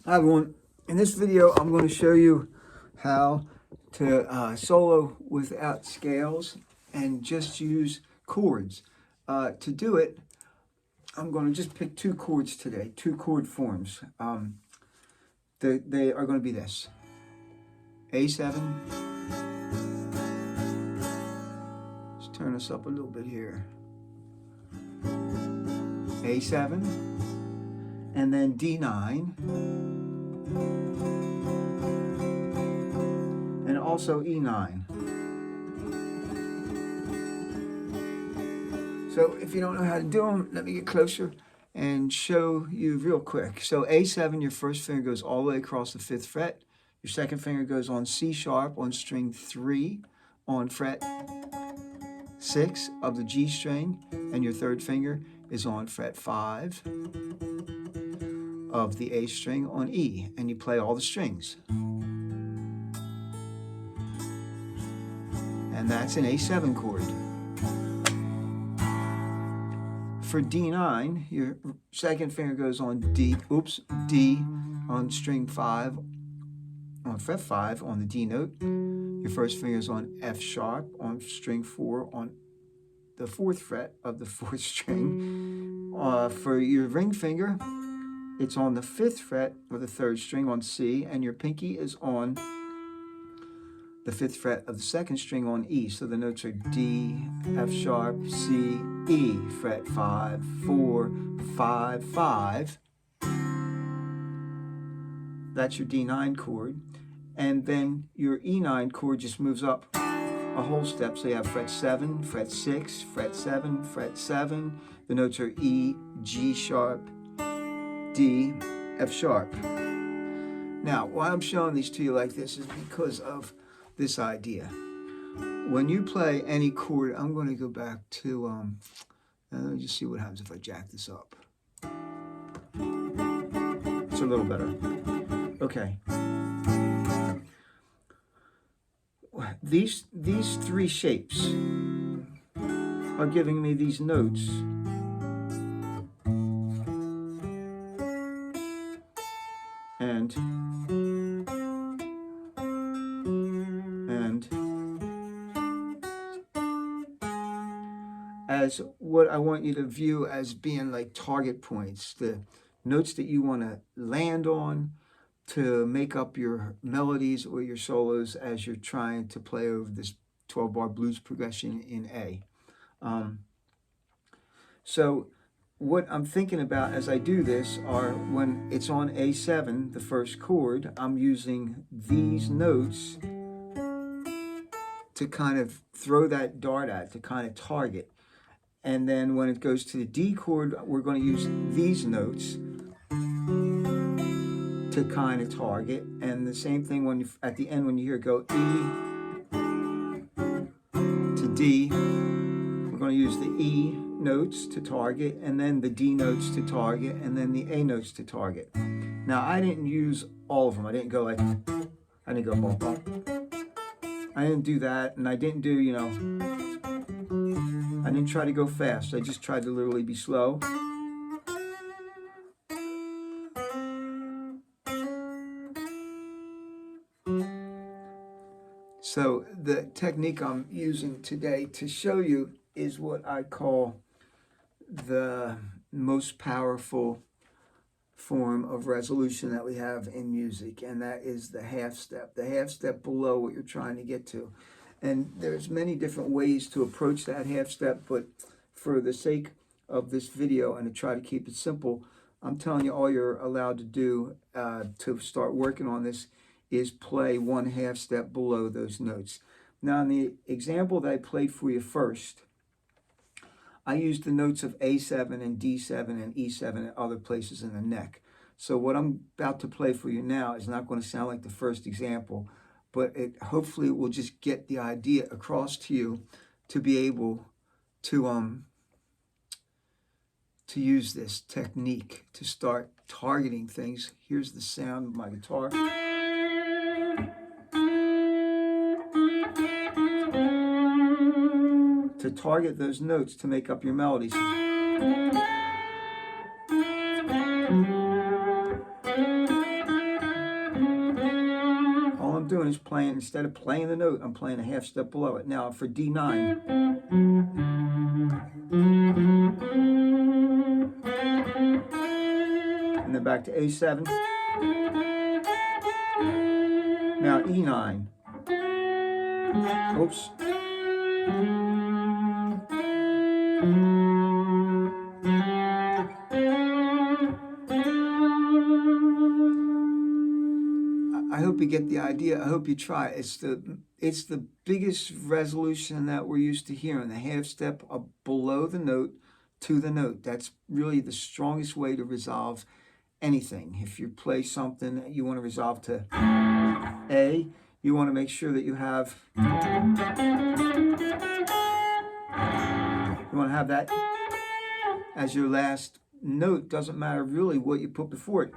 Hi everyone. In this video, I'm going to show you how to solo without scales and just use chords. To do it, I'm going to just pick two chords today, two chord forms. They are going to be this: A7. Let's turn this up a little bit here. A7, and then D9. And also E9. So if you don't know how to do them, let me get closer and show you real quick. So A7, your first finger goes all the way across the 5th fret. Your second finger goes on C sharp on string 3 on fret 6 of the G string, and your third finger is on fret 5 of the A string on E, and you play all the strings. And that's an A7 chord. For D9, your second finger goes on D on string 5, on fret 5 on the D note. Your first finger is on F sharp on string 4 on the 4th fret of the 4th string. For your ring finger, it's on the 5th fret of the 3rd string on C, and your pinky is on the 5th fret of the 2nd string on E. So the notes are D, F sharp, C, E, fret 5, 4, 5, 5. That's your D9 chord. And then your E9 chord just moves up a whole step. So you have fret 7, fret 6, fret 7, fret 7. The notes are E, G sharp, D, F sharp. Now, why I'm showing these to you like this is because of this idea. When you play any chord, I'm going to go back to, let me just see what happens if I jack this up. It's a little better. Okay. These three shapes are giving me these notes. And as what I want you to view as being like target points, the notes that you want to land on to make up your melodies or your solos as you're trying to play over this 12-bar blues progression in A. So what I'm thinking about as I do this are when it's on A7, the first chord, I'm using these notes to kind of throw that dart at, to kind of target. And then when it goes to the D chord, we're going to use these notes to kind of target. And the same thing when at the end when you hear it go E to D, we're going to use the E notes to target, and then the D notes to target, and then the A notes to target. Now I didn't use all of them. I didn't go like, I didn't go bump bump. I didn't do that, and I didn't do, you know, I didn't try to go fast. I just tried to literally be slow. So the technique I'm using today to show you is what I call the most powerful form of resolution that we have in music, and that is the half step below what you're trying to get to. And there's many different ways to approach that half step, but for the sake of this video and to try to keep it simple, I'm telling you all you're allowed to do to start working on this is play one half step below those notes. Now in the example that I played for you first, I used the notes of A7 and D7 and E7 and other places in the neck. So what I'm about to play for you now is not going to sound like the first example, but it hopefully will just get the idea across to you to be able to use this technique to start targeting things. Here's the sound of my guitar. To target those notes to make up your melodies. is playing, instead of playing the note, I'm playing a half step below it. Now for D9, and then back to A7. Now E9. Oops. I hope you get the idea. I hope you try. It's the biggest resolution that we're used to hearing, the half step below the note to the note. That's really the strongest way to resolve anything. If you play something that you want to resolve to A, you want to make sure that you want to have that as your last note. Doesn't matter really what you put before it.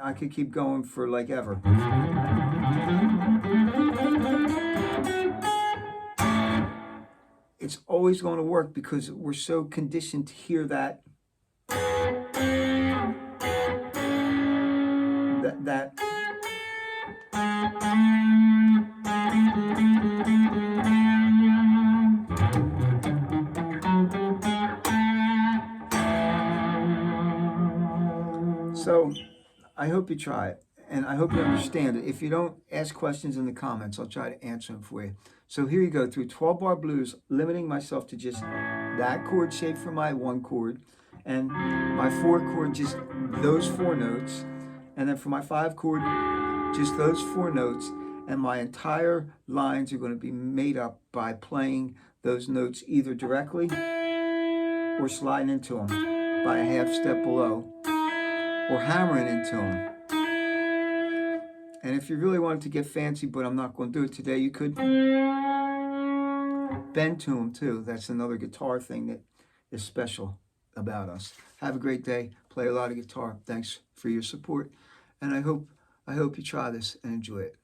I could keep going for like ever. It's always going to work because we're so conditioned to hear that So I hope you try it, and I hope you understand it. If you don't, ask questions in the comments. I'll try to answer them for you. So here you go, through 12-bar blues, limiting myself to just that chord shape for my 1 chord, and my 4 chord, just those 4 notes, and then for my 5 chord, just those 4 notes, and my entire lines are going to be made up by playing those notes either directly or sliding into them by a half step below, or hammering into them. And if you really wanted to get fancy, but I'm not going to do it today, you could bend to them too. That's another guitar thing that is special about us. Have a great day. Play a lot of guitar. Thanks for your support. And I hope you try this and enjoy it.